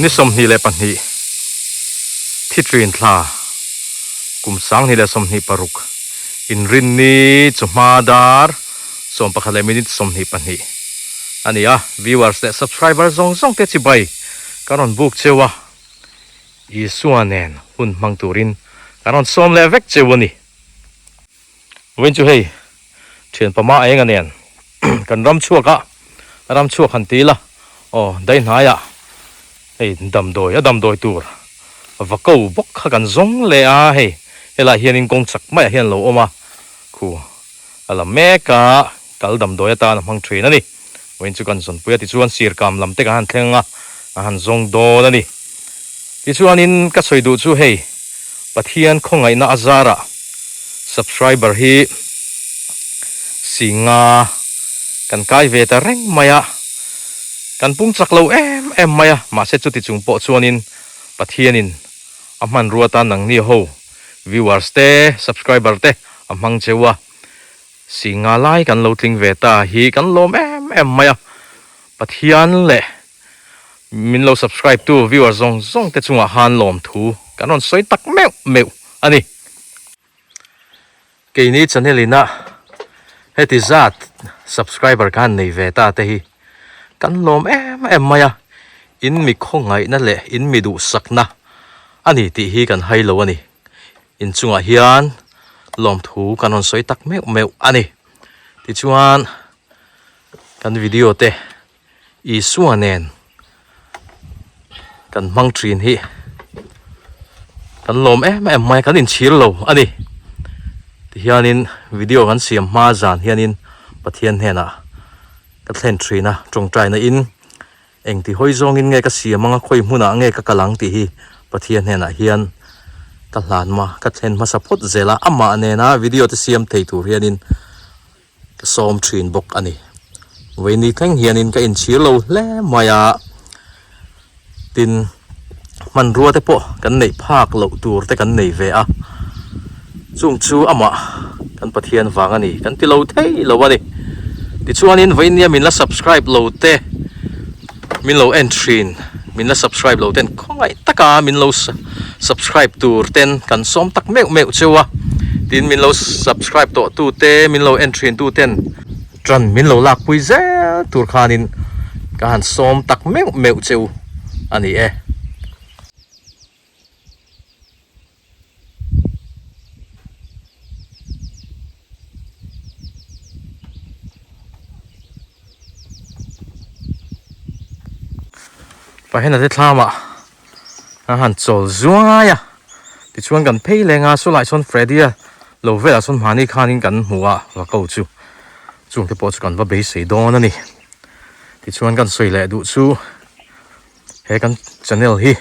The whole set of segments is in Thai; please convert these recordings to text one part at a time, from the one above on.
นี่สมนี่เลยปันนี่ที่ตรีนทลากุมสังนี่เลยสมนี่ปรุกอินรินนี่จุมาดาร์สมปะคาเลมินิตสมนี่ปันนี่อันนี้viewers และ subscriber ซงเตจิใบการอนบุกเจวะอีส่วนแนนหุ่นมังตูรินการอนสมเลเวกเจวนี่เว้นจูเฮเทียนประมาเองอันเนียนกันรำชั่วกะรำชั่วขันตีละอ๋อได้หนายเฮ้ยดำโดยตัวว่ากูบกกันซงเลยเฮ้ยเฮล่าเฮียนินกงสักไม่เฮียนโลอมาคูอะไรแม่กะกัลดำโดยตาหนังมังทรีนั่นนี่เว้นจูกันสนปุยติชวนสีรกำลำเตกหันเทงหันซงโดนั่นนี่ติชวนนินก็สวยดูจูเฮ้ยปะเทียนคงไงน่าจาระ subscriber ฮีสิงากันกายเวทเร่งมายกันปุ่งจักเรามายมาเสร็จจุดที่จุงปอชวนินปะเทียนินอามันรัวตาหนังนี่โฮ viewers เต้ subscriber เต้อามังเจวะสิงาไล่กันเราทิ้งเวทฮีกันลมมายปะเทียนเล่มินเรา subscribe ตัว viewers ซงเตจุงอาหารลมทูกันนอนสวยตักแมวอันนี้เกนี้จะเนี่ยลินะเฮติจัด subscriber กันในเวทเตฮีกันลมมายอินมีคงไงนั่นแหละอินมีดูสักนะอันนี้ที่ฮีกันให้เราอันนี้อินจุงอาเฮียนลมทูกันนอนสวยตักแมวอันนี้ที่ชวนกันวิดีโอเตอีส่วนแนนกันมังทรีนฮีกันลมมายกันอินชีร์เราอันนี้ที่เฮียนินวิดีโอกันเสียมมาจานเฮียนินปะเทียนเฮนะก็เล่นทรีนะจงใจนะอินเองที่ห้อยจงอินไงก็เสียมังค่อยมุนะไงก็กำลังที่ฮีปะเทียนเฮนะเฮียนก็หลานมาก็เล่นมาสะพดเจละอามาเนี่ยนะวิดีโอที่เสียมเทตูเฮียนินก็ซ้อมทรีนบกอันนี้วันนี้ทั้งเฮียนินก็อินชีร์เราเล่มายาดินมันรัวแต่พอกันในภาคเหล่าตัวแต่กันในเวะจุงชูอามากันปะเทียนฟังอันนี้กันที่เราเทเราวันนี้ที่ชวนนินวันนี้มินละ subscribe เราเตมินเรา entry มินละ subscribe เราเต้นข้องไอ้ตะกามินเรา subscribe ตัวเต้นกันซ้อมตักแมวเชียวดินมินเรา subscribe ตัวเต้มินเรา entry ตัวเต้นจันมินเราลักปุยเจ้ตัวขานินการซ้อมตักแมวเชียวอันนี้ไปให้นัดท่ามาอาหารโจลจัว呀ที่ชวนกันเพลแรงสุไลชนเฟรดี้เราเวลาชนมานี่ข้านิกันหัวว่าเขาจูจุงที่ปอดกันว่าเบสดอนนั่นนี่ที่ชวนกันสวยแหละดูจูเฮกันจันเนลฮี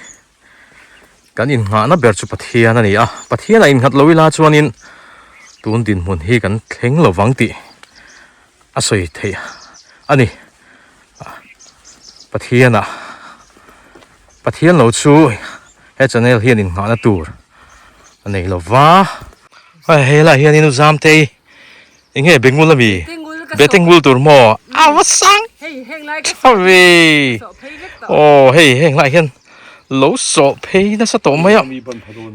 กันอินหานะเบิร์จูปะเทียนั่นนี่ปะเทียน่ะอินหัดเราเวลาชวนอินตูนดินมุนฮีกันเข่งเราวังตีสวยเทียอันนี้ปะเทียน่ะปะเทียนเราชูเฮจันเนลเฮียนินหาหน้าตัวอันนี้เราว่าเฮ้ยล่ะเฮียนินอุจามเตยยังไงเบ่งงูละมีเบ่งงูตัวหม้อวสังข้าววีโอ้เฮ้ยล่ะเฮียนเราสอบเพย์น่าสะตอไหม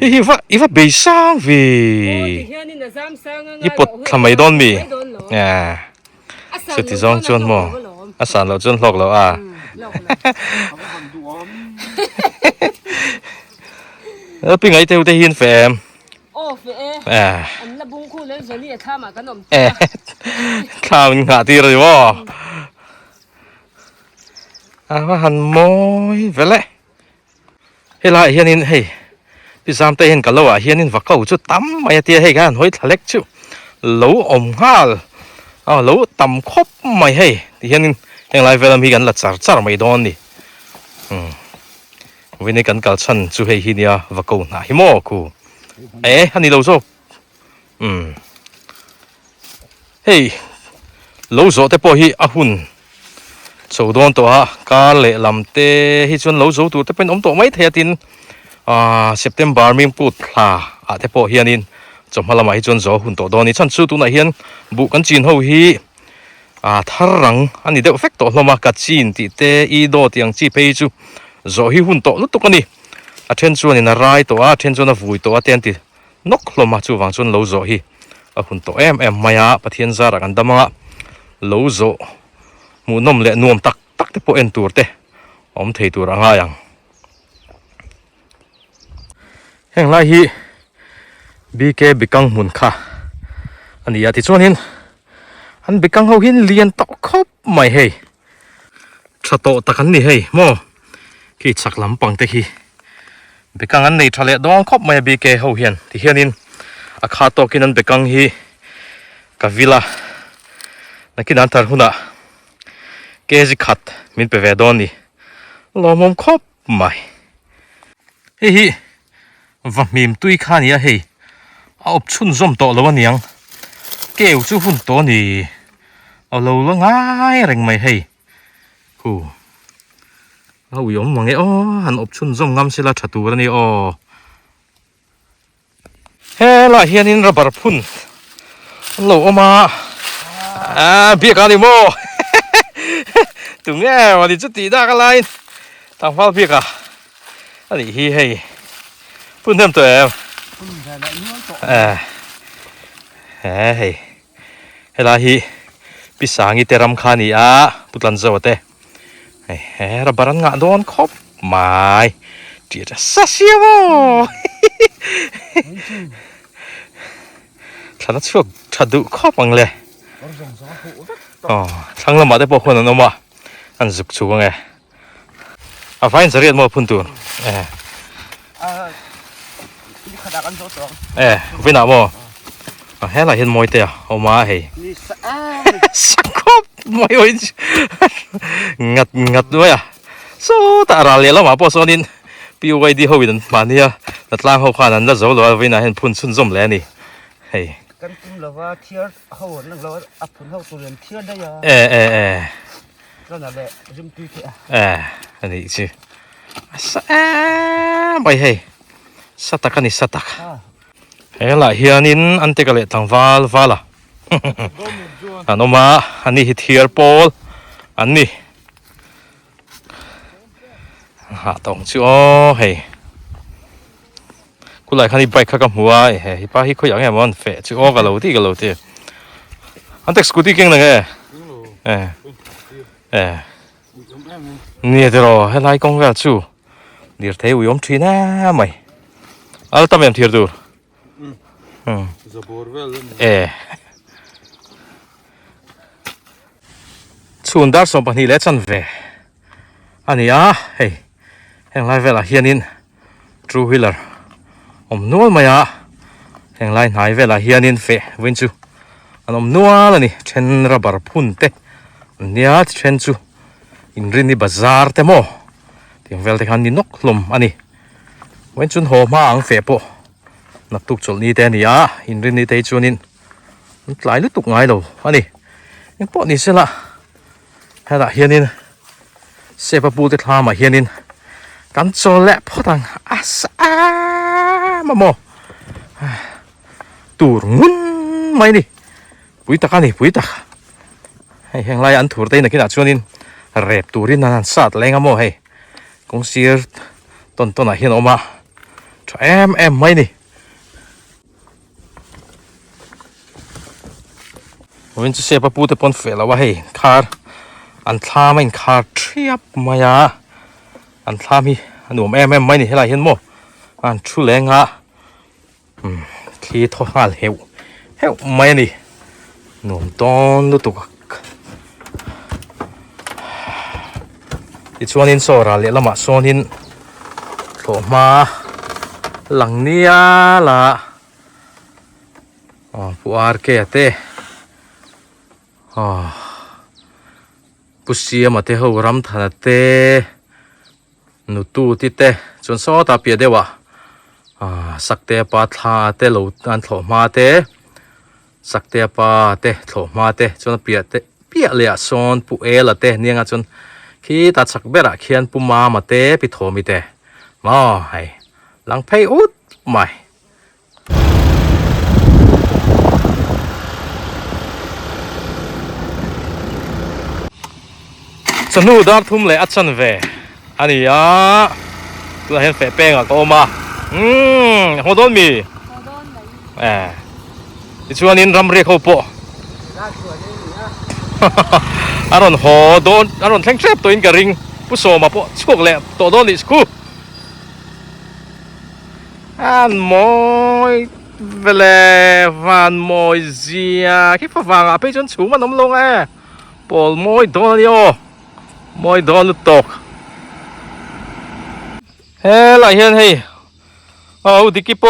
อีว่าเบสังวีอีปดทำไมโดนมีสุดที่สองจนหม้อสารเราจนหลอกเราเป็นไงเที่ยวได้ยินแฟมอันละบุ้งคู่เลยจะนี่ข้ามาขนมข้าวมันหาที่เลยวะว่าหันมอยเวล่เฮ้ยล่ะเฮียนินเฮ้ยที่สามเตยเห็นกันแล้วเฮียนินว่าเขาจุดตั้มไม่เตี้ยให้กันเฮ้ยทะเล็กจุเหลาอมห้าเหลาต่ำคบไม่ให้เฮียนินยังไงเวลามีกันละจ่าไม่โดนนี่วันนี้กันกัลชันจูเฮียนี่ว่ากูน่ะฮิโมกูอันนี้เราโซ่เฮ้ยเราโซ่แต่พอฮีหุ่นโซ่โดนตัวกาเล่ลำเตะฮีชวนเราโซ่ตัวแต่เป็นตัวไม่เทียดินSeptember มีพูดพลาแต่พอฮีนี่จอมพลังมาฮีชวนโซ่หุ่นตัวโดนนี่ฉันสู้ตัวไหนเฮียนบุกันจีนเขาฮีทารังอันนี้เดี๋ยวเฟกตัวเรามากัดจีนติเตอีโดเตียงจีเพย์จู zo hi hun to lu tu ka ni a then chuan in a rai to a then chuan a vui to a ten ti nok hloma chu wang chuan lo zo hi a hun to em maya pathian zara kan damanga lo zo mu nom le nuam tak tak te po en tur te om thei tur anga yang heng lai hi bk bikang mun kha ani ya ti chuan hin an bikang ho hin lian to khop mai hei thato takan ni hei mo khi chak lampang te hi bikang an nei thale dong khop mai bk ho hian ti hianin a kha to kin an bikang hi ka villa nakin an tar huna kezi khat min pe ve don ni lomom khop mai hi va mim tui kha ni a hei a op chun zom to lo aniang keu chu hun to ni a lo lo ngai reng mai hei hu au yom mangi o han op chun zom ngam sila thatu ra ni o he la hianin rabar phun lo oma bia ka ni mo tu nghe mà đi chút tí đã cái line thằng phao bia cả anh hi hay phun thêm tụi em hay hay là hi bị sáng đi teram khani à bút lần rồi thế hay là baran ngã đón khóc mày chỉ là sát xiêm ô thật là chuột thật đủ khóc bằng lệ thằng làm mà để bỏ khuôn nó mà anh dục chú nghe à phải anh mua phun tuôn với nào mà hết là hiện mồi tè ông má hề sắc khóc mồi ơi ngặt ngặt đuôi à số ta ra liền lắm mà bỏ số nên biểu quay đi hậu viện mà nia đặt lang hậu khoan anh đã giấu rồi với nào hiện phun xuân rôm lẽ nè hềกันกินแล้วว่าเที่ยวเขาหนึ่งแล้วอับผลเขาตัวเรียนเที่ยวได้ยังก็นั่นแหละริมตุยเถอะอันนี้สิไปให้สัตว์กันนี่สัตว์เฮ้ยละเฮียนินอันเตกเละทางวาลล่ะอันนู้มาอันนี้ฮิตเฮียร์พอลอันนี้หาตรงชิโอเฮ้ยกูไล่คันนี้ไปข้ากับหัวเฮ้ยป้าฮิคุยอย่างเงี้ยมันเฟะชิโอกันเราที่อันเต็กสกูตี้เก่งนะนี่เดี๋ยวให้ไล่กงกันชูเดี๋ยวเที่ยวยมทีน่าไหมอะไรตั้มยังเที่ยวดูส่วนดาร์สองพันนี่เล็กสันเวอันนี้เฮ้ยแห่งไล่เวลาเฮียนินทรูวิลเลอร์นัวมาแห่งไล่ไหนเวลาเฮียนินเฟวินจูอันนัวแล้วนี่เช่นระบาดพุ่นเตะเนี่ยเช่นจูอินรินีบาซาร์เตโมที่เวลที่คันนี่นกลมอันนี้เว้นจุนโฮมาอังเฟปนักตุกจุลนี่แต่นี่อินรินีเตจูนินมันหลายลุตุกไงเราอันนี้ยังปอนี่เสียละให้ละเฮียนินเสพปูติดลามาเฮียนินกันโจเละพอดังอาสามาโมตูรงุนไม่นี่ปุยตะกันนี่ปุยตะให้แห่งไรอันถูร์ได้นักกินอาชวนินเรียบตูรินนันสัตว์แรงอะโมให้กงเสียต้นอะเฮียนออกมาเอ็มไม่นี่วันจะเสพปูติปนเฟลว่าให้คาร์อันทาไม่คาร์เทียบมายาอันทามีอันหนุ่มเอ็มไม่นี่ให้ไรเห็นโมอันชุแรงที่ทอดเหวไม่นี่หนุ่มต้นลุตุกอีส่วนนี้โซราเลี้ยละมาส่วนนี้โผล่มาหลังนี้ละผู้อาร์เกตเต้ผู้เสียมาเตะหัวรำทันเต้นุตูติเต้จนโซตาเปียเดวะสักเตปาทาเตลูอันโผล่มาเต้สักเตปาเตโผล่มาเตจนเปียเลยส่วนผู้ละเตเนี่ยงจนขี้ตัดสักเบระเขียนปุ่มมาเตปิโถมิเตมาให้หลังเพย์อุดไม่สนุดาร์ทุ่มเลยอัดสันเว อันนี้อ่ะตัวเห็นแฝงแป้งอ่ะก็ออกมาหัวต้นมีที่ชวนนินรำเรียกเขาโปะอารอนหอโดนอารอนแข็งแซ่บตัวอินกระริงผู้โซมาโปะชุกแหละตัวโดนนี่สกูอันมอยเวลวันมอยเสียคิดฟังอ่ะไปจนสูงมันน้ำลงปอลมอยโดนเดียวมอยโดนลุตกเฮ้ยละเห็นเฮ้ยดิกิโป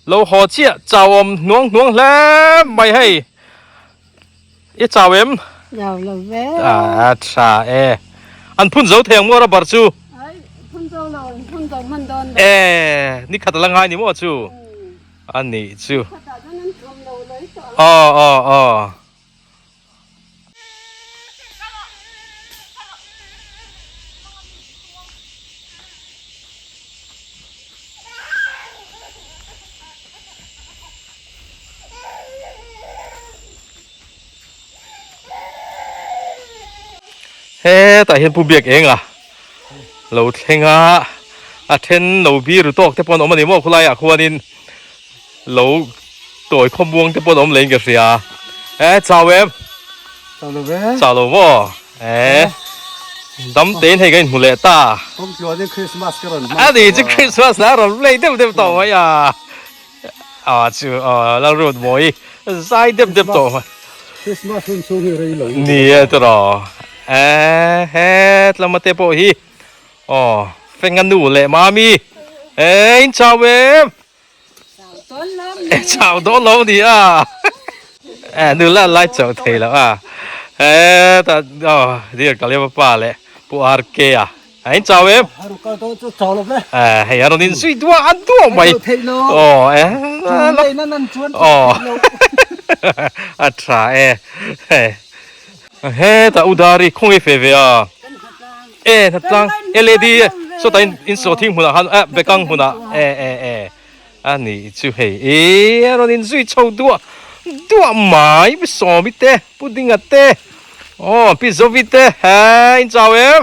เราหอเชี่ยจ่าวมหน่วงแล้วไม่ให้จ่าวเอ็มgiàu là vé ใช่อันพุ่นเจ้าเทียงมัวระบาดจู ấy phun dâu rồi phun dâu mình đòn นี่ขัดละไงนี่มัวจูอันนี้จู thật là nó nằm cầm đầu lấy sợ อ๋อเฮ้แต่เห็นผู้เบียกเองล่ะเราเทงเทนเราบีหรือตกแต่ปนอมมันนี่มั่วคุณไรควรนินเราตัวขมวงแต่ปนอมเล่นกันเสียจ่าเว็บsao được vé จ่าเราบ่ดำเต้นให้กันหุ่นเล่ตาผมชวนนี่คริสต์มาสกันอันนี้จะคริสต์มาสแล้วเราเล่นเด็บต่อไว้จูเราโรดมวยใส่เด็บต่อมาคริสต์มาสคุณสูงอยู่เลยนี่ตัวรอเรามาเตะโปฮีเฟงกันดูเลยมามีชาวเว็บ tốn lắm ชาวโดนเราดีดูแลไล่เจ้าเทแล้วแต่เดี๋ยวก็เรียกป้าเลยปูอาร์เกียชาวเว็บฮารุก้าโตจะจ่อเลย ให้เราดินสุดว่าอันตัวไหมนั่นชวนใช่แต่อุดารีคงเฟเวียทัดจังLED สุดท้ายอินโซทิ้งหุ่นหันเบกังหุ่นอันนี้จู่เฮ้เราดินสุดชาวตัวไม้ไปสอบวิเตพุดดิ้งเตพิซซ่าวิเตอินจ้าเอ็ม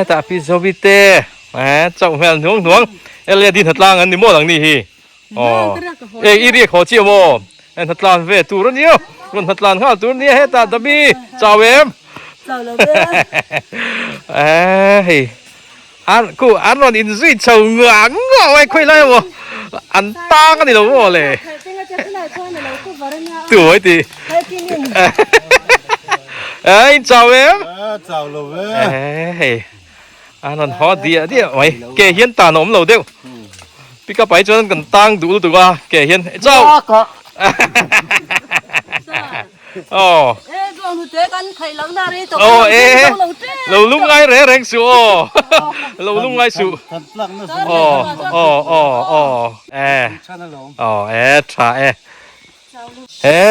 แต่พิซซ่าวิเตเจ้าแม่หน่วงLED ทัดล่างอันนี้มั่วหลังนี้ฮีอีเรียกขอเชี่ยวทัดลานเวตูรนี่รุ่นทัดลานข้าวตูรนี่ให้ตาตบีจ่าเวมอันนอนอินซุยเฉาเงาไว้คุยไรวะอันตากันนี่เราบ่เลยตัวไอ้ตีจ่าเวมจ่าเลยอันนอนฮอดีไว้แกเห็นตาหนมเราเดียวพี่ก็ไปจนกันตั้งดูตัวแกเห็นเจ้าเราลุ่งไงแรงสูเราลุ่งไงสูชา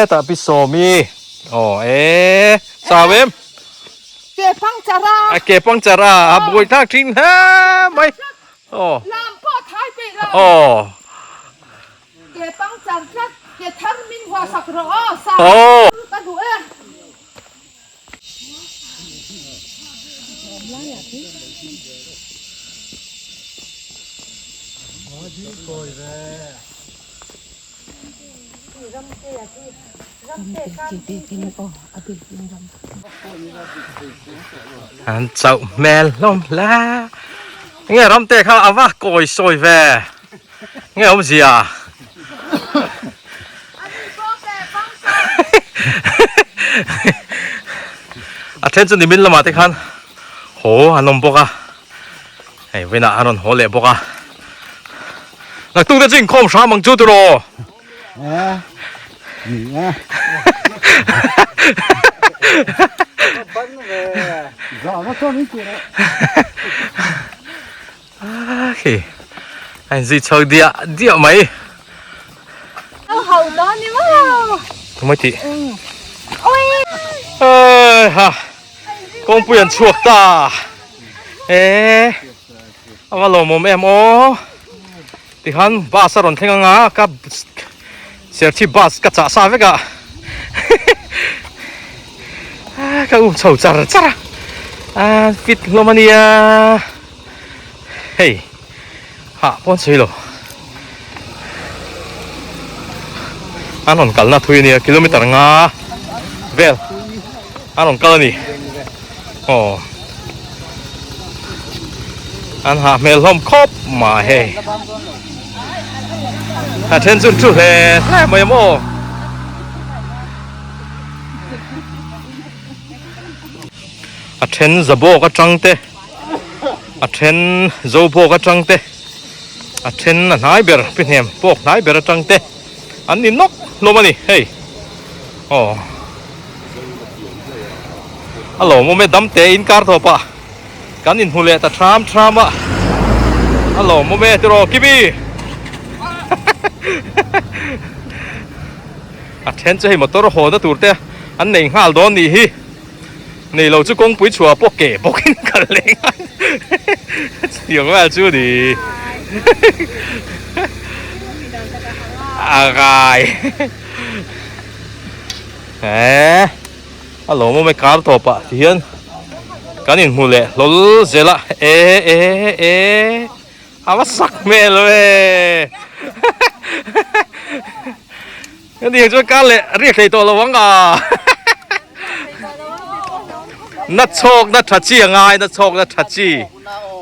แต่พี่โซมีสาวเอ็มเก็บปังจาราบุยทักทิ้งไม่ลามพ่อท้ายไปแล้วเก็บปังจาระเก็บทั้งมินหัวสักรอสาวกันดูอันเจ้าแม่ล้มแล้วเงี้ยรำเตะเขาเอาว่าโกยซอยแวเงี้ยผมเสียเทนจนนิมิตละมาเตะขันโหอันนมปกเวน่าอันนนโหเละปกนักตู้จะจริงคมช้ามังจุดโรanh gì chơi địa mấy hầu đó đi mà mấy chị ơi ha con biển chuột ta mà lồng mồm em thì hắn ba sao rồi thanh ngã cả sẽ chỉ ba cả trả sao với cả ka chau chara chara fit lomania hey ha pon sei lo anon kalna thui ni kilometer nga vel anon kalani oh an ha mel hom khop ma hey attention to he lai mai mo atten zabo ka changte atten zobo ka changte atten nai ber pinhem pok nai ber changte an ni nok lomani hey oh alo mo me dam te in kar tho pa kan in hule ta tram a alo mo me tro kibi atten che motor ho da turte an nei hal don ni hi nei lo chu kong pui chua pok ke pokin kal le tiang wa chu di agai alo mo me kar to pa hian kanin mule lol zela awa sak mel we ni chu ka le ri thei to lo wang a na chok na thachi ngai na chok na thachi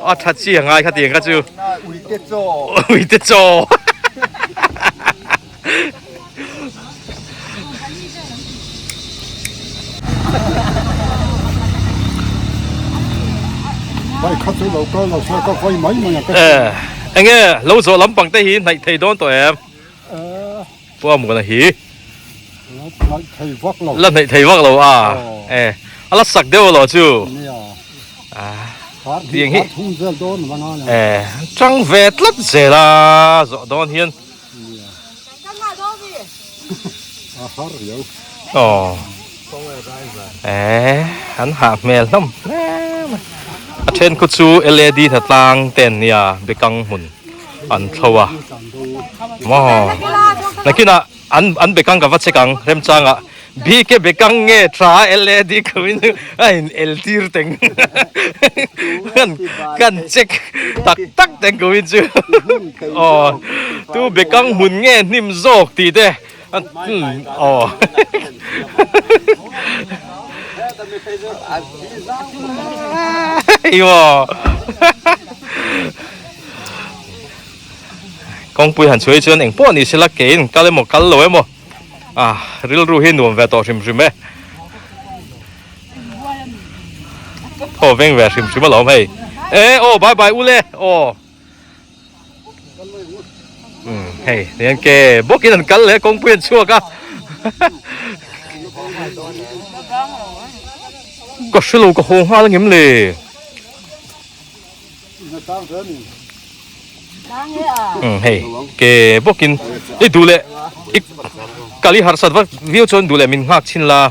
a thachi ngai kha tiang ka chu ui te cho phải khát cái lẩu có lẩu sao có quay mấy mà nhà cái anh nghe lâu rồi lắm bằng tay hi này thầy đón tụi em qua một cái hi thầy vác lẩu lần này thầy vác lẩu à nó sặc đeo lẩu chứ tiếng hi trăng vẹt lắm dễ là rõ đón hiên hắn hạ mèo lắm trên cô chú LED thật lang tên nha bị căng hồn ăn thâu à mà này kia na ăn bị căng cả vắt sẽ căng rem chang à bị cái bị căng nghe tra LED cái này LT tiếng kan check tak tiếng cái chứ tu bị căng hồn nghe nim zok tí thế 이거 공부이 한 주에 전 앵뽀니 실라게인 깔레 뭐 깔로에 뭐 릴루히 누엄 베토 심심해 뱅 베 심심해 롬헤이 바이바이 울레 헤이 내게 먹기는 깔레 공부이 추어가 có số lô có hồ hoa là nghiệm lề hey cái bốc in cái đủ lệ cái kali har sát vật viêu chôn đủ lệ mình ngạc xin là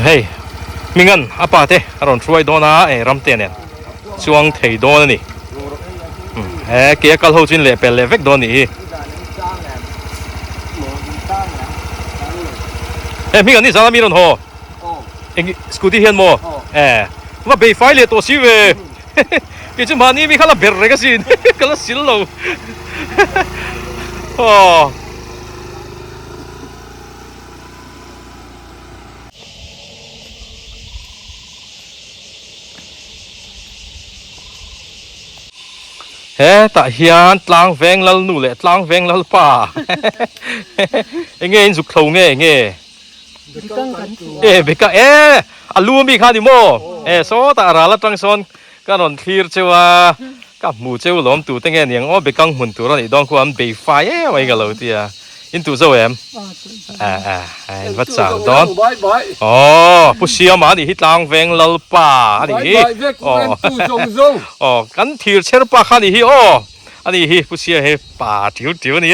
เฮ้ยมีเงินอาปาเต้อารมณ์ช่วยโดนะรำเตียนเนี่ยช่วงเทโดนนี่เกี่ยกับเขาจินเล่เป็นเล่เวกโดนนี่มีเงินนี่สารมีรถโฮเอ็งสกูตี้เฮียนโมว่าเบย์ไฟเลยตัวสิเว้กิจมานี่มีข้าละเบรร์ก็สิข้าละสิลโลโอ้แต่เฮียนตลางแวงแล้วนู่นแหละตลางแวงแล้วป่าเอ็งเงินสุขโขงเงี้ยเบกอาลูมีข้าดิโมโซตาราละจังซอนก็นอนคลีร์เจ้ากับหมูเจ้าล้อมตู่ตั้งเงี้ยเบกังหุ่นตัวนั่นอีดองความเบย์ไฟไว้กันเลยทีอินตู่เจ้าวัดสาวดอนผู้เชี่ยวมาดิฮิตลางแวงลลป่าดิกันทีร์เชอร์ป่าข้าดิฮิอันนี้ฮิผู้เชี่ยวเฮป่าจิ๋วนี่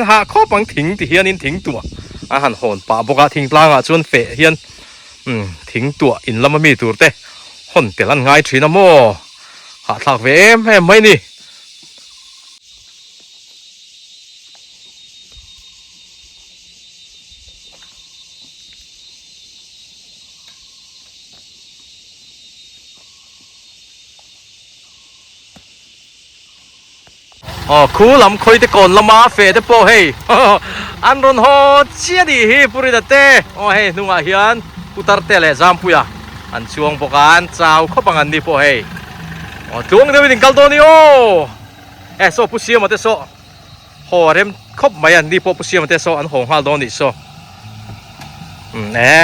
หาข้อบังถิงที่เฮียนินถิงตัวอาหารหอนป่าบกถิงปลางจนเฟะเฮียนถิงตัวอินละมันมีตัวเต้หอนแต่ละง่ายทีนะโมหาทากเวมไม่นี่คู่ลำคอยตะก่อนละมาเฟะตะโปเฮอันรอนโฮเชียดีฮีปุริตเต้เฮนุ่งอาเฮียนปุตรเตะเลยจามปุยอันช่วงปกันเจ้าข้อปังอันดีโปเฮจวงเดวิดิงกัลโดนิโอโซปุเซียมาเตโซโหเร็มคบไม่อันดีโปปุเซียมาเตโซอันหงฮาลโดนิโซ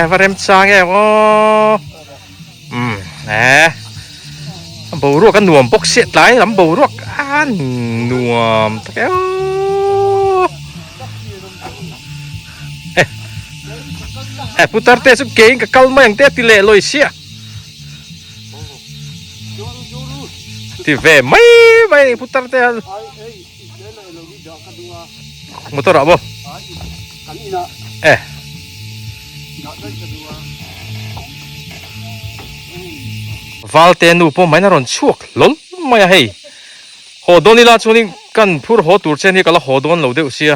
ว่าเร็มจางบรวกกันหน่วมปกเสียไหลลำบรวกอันหน่วมตะเกียวพุทธเตสุเก่งกับกัลมาอย่างเตติเล่ลอยเสียที่เวไม่พุทธเตมุตระบ่วาลเตนูพอไม่น่ารอนชุกล้นไม่ให้หอดนี่ละช่วงนี้กันพูดหอตูเช่นนี้ก็ละหอดนเราเดือดเสีย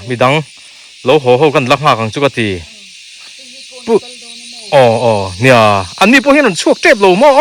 มีดังเราหอกันลักหากังจุกตีปุ๊เนี่ยอันนี้พอเห็นชุกเจ็บเรามั้ง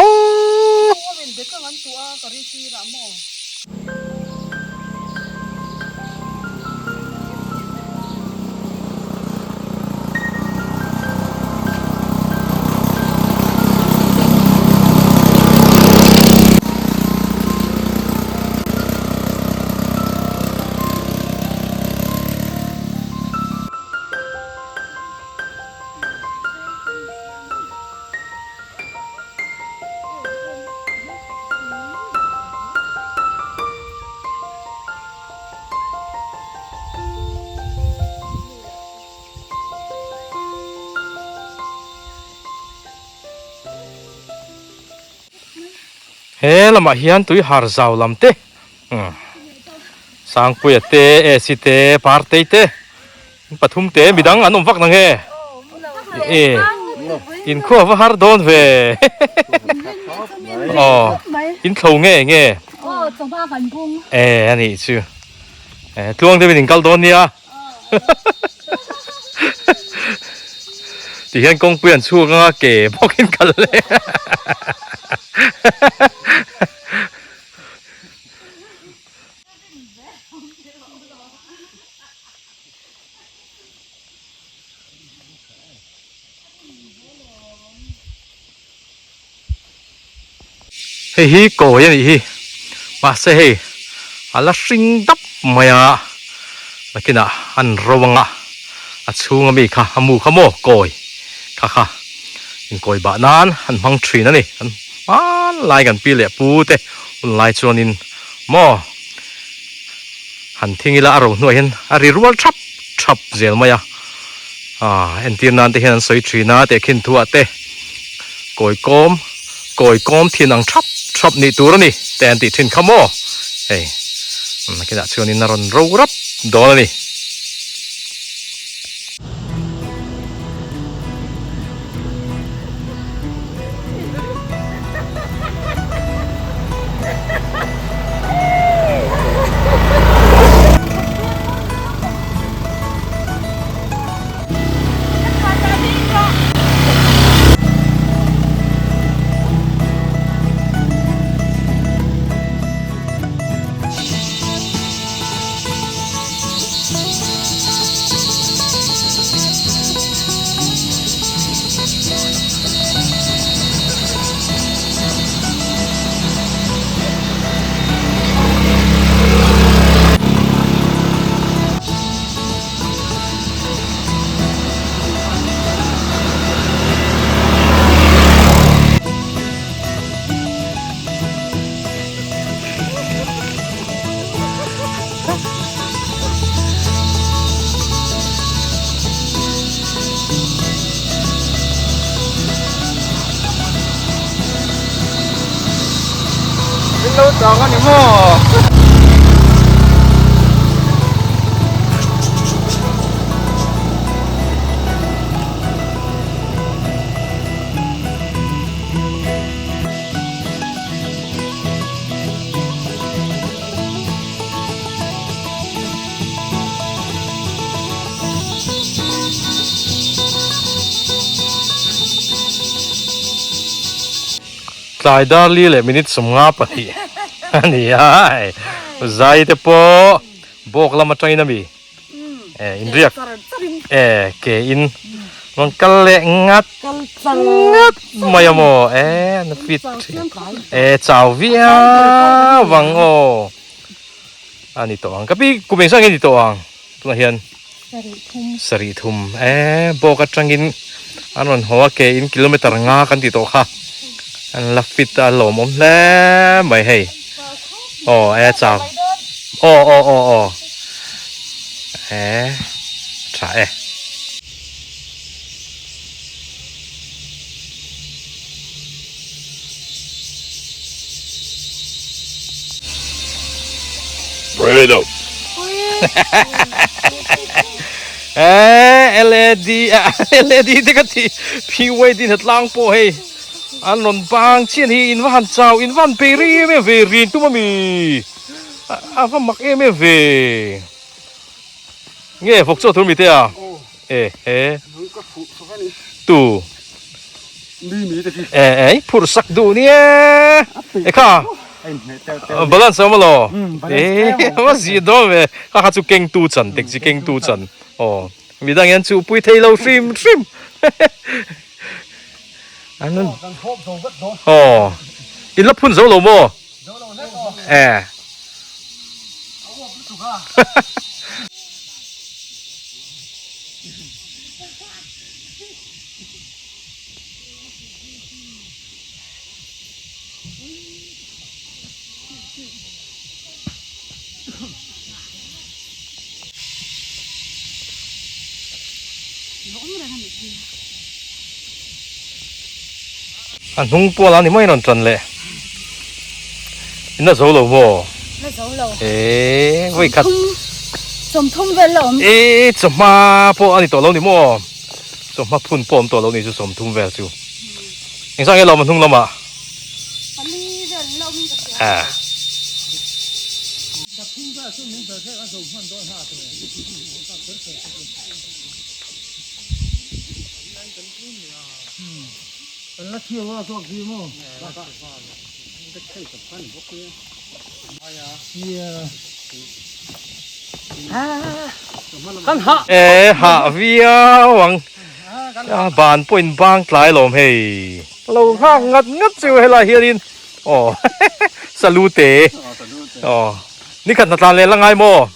ละมาเฮียนตุยหาร์ซาวลำเตสังปุยเตสิเตพาร์เตเตปฐุมเตมีดังอันนมฟักนังอินขั้วว่าฮาร์ดอนเวอินเขาเงี้ยอันนี้ชื่อทวงเดวินกัลโดนียที่เห็นกงเปลี่ยนชั่วก็เก๋พอกินกันเลยเฮ้ยโกยันอีมาเซ่อะไรสิงดับมาอ่ะมากินอันระวังชูงมีค่ะมูขโมโกยค่ะอินโกยบานานอันพังทรีนั่นนี่อันไล่กันปีเล่ปูเตะไล่ชวนินหม้อหันทิ้งละอารมณ์หน่วยเห็นอาริรัวชับเจลมาอ่ะเอ็นตีนานเตะเห็นสวยทรีนะเตะขึ้นทั่วเตะโกยกอมที่นังชับนี่ตัวนี่แต่อันติทิ้งขโมเฮ้ยมากินชวนินนารอนรู้รับโดนนี่ lâu chào con đi mò Tại đó li lệ minute Singnga pati ani ai zai te po bok lama trai na bi in riak ke in mang kal le ngat ngat mayamo na fit chào via vang o ani to ang kapi kumeng sang ni to ang tuna hian sari thum bok atangin anon hoa ke in kilometer nga kan ti to kha anh lắp fit lỗ mồm lẽ mày hay chào trả Fredo LED LED cái gì phi quay đi thật lang po hay anh lon bang chiên hi in van chào in van peri me về rin tu mami van mặc em về nghe phục cho thôi mi thế à tu phur sak du nè kha balan sao mà lo mà gì đó về kha chú kinh tu chân địch chỉ kinh tu chân mi đang ăn chú bui thay lâu phim anh in lấp phun dấu lầu mò anh hung po là ni mới non trần lệ nó dấu lầu mò vậy cắt Some thum về lộn. chấm mà po anh tổ lâu ni mò chấm mà phun pom tổ lâu ni chú chấm thum về chú anh sang cái lầu mình thung lắm à nó thiêu vào cho gì mà hạ vía hoàng bàn point bang lại lồm hey lâu khang ngắt ngắt chiu hay là hiền salute ni khát nát lên là ngay mò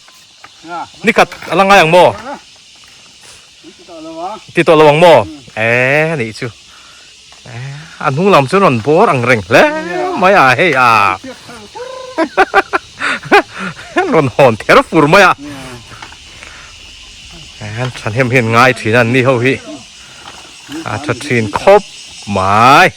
ni khát là ngay ang mò tito lawang mo ni chu anh hung làm cho nó bó răng rình lẽ mấy hey nó hòn thét phù mấy anh chẳng hiểm hiền ngay thì anh đi hậu hi thật xin khốp mãi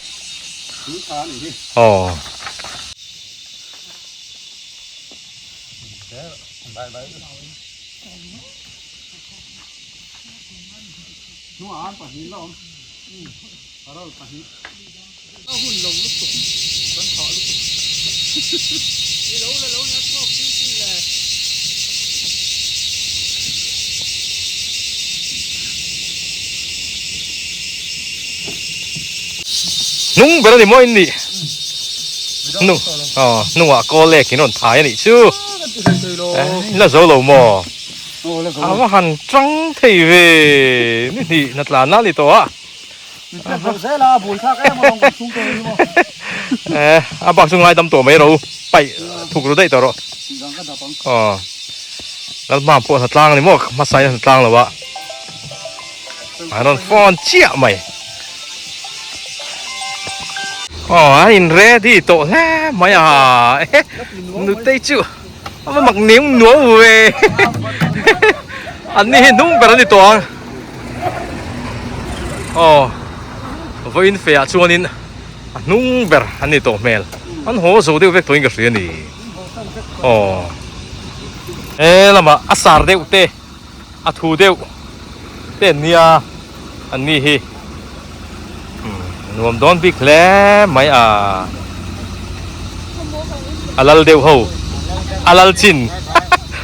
nung berani mo ini nung ko lek kinon thai ni chu là dấu lầu mò mà hẳn trắng thầy về ni nát là nát đi to á bác sung ai đâm tổ mấy đâu bay thuộc rồi đấy to rồiแล้วมาปวดตางนี่มั้งมาใส่ตางแล้ววะnó phun chia mày anh in re thì tổ thế mày nữ tây chịu mà mặc niếng núa về anh đi nung bờ đi tổ với in phê chuan in nung bờ anh đi tổ mel อันโหสูเดียวเวกตัวนี้ก็เสียนี่อ๋อแล้วมาอาสาเดียวเตะอาทูเดียวเต้นเนี่ยอันนี้ฮีรวมโดนบิ๊กแล้ไม่อาลัลเดียวเขาอาลัลจิน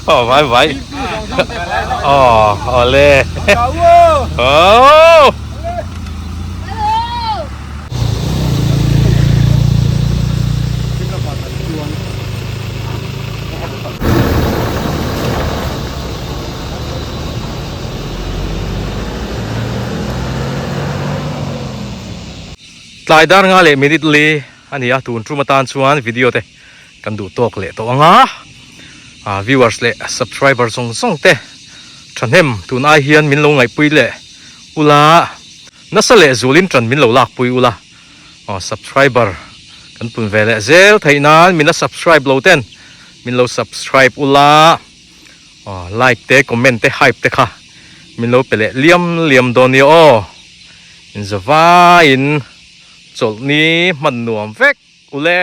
อ๋อไว้อ๋อเล่โอ้ หลายด้านงาเลยมินิทเลยอันนี้ตูนทรูมาตานชวนวิดีโอเตกันดูตอกเลยตัวงาviewers เลย subscriber ส่งเตฉันเห็นตูนไอเฮียนมินลงไงปุยเลยอุลานัสเลยจูลินฉันมินลงลากปุยอุลาsubscriber กันปุ่นเวลเซลไทยนานมินละ subscribe โลเต้นมินลง subscribe อุลาlike เต comment เต hype เตค่ะมินลงไปเลยเลี่ยมโดนโออินสวาอินจดนี้มันหน่วมเวกอุเล่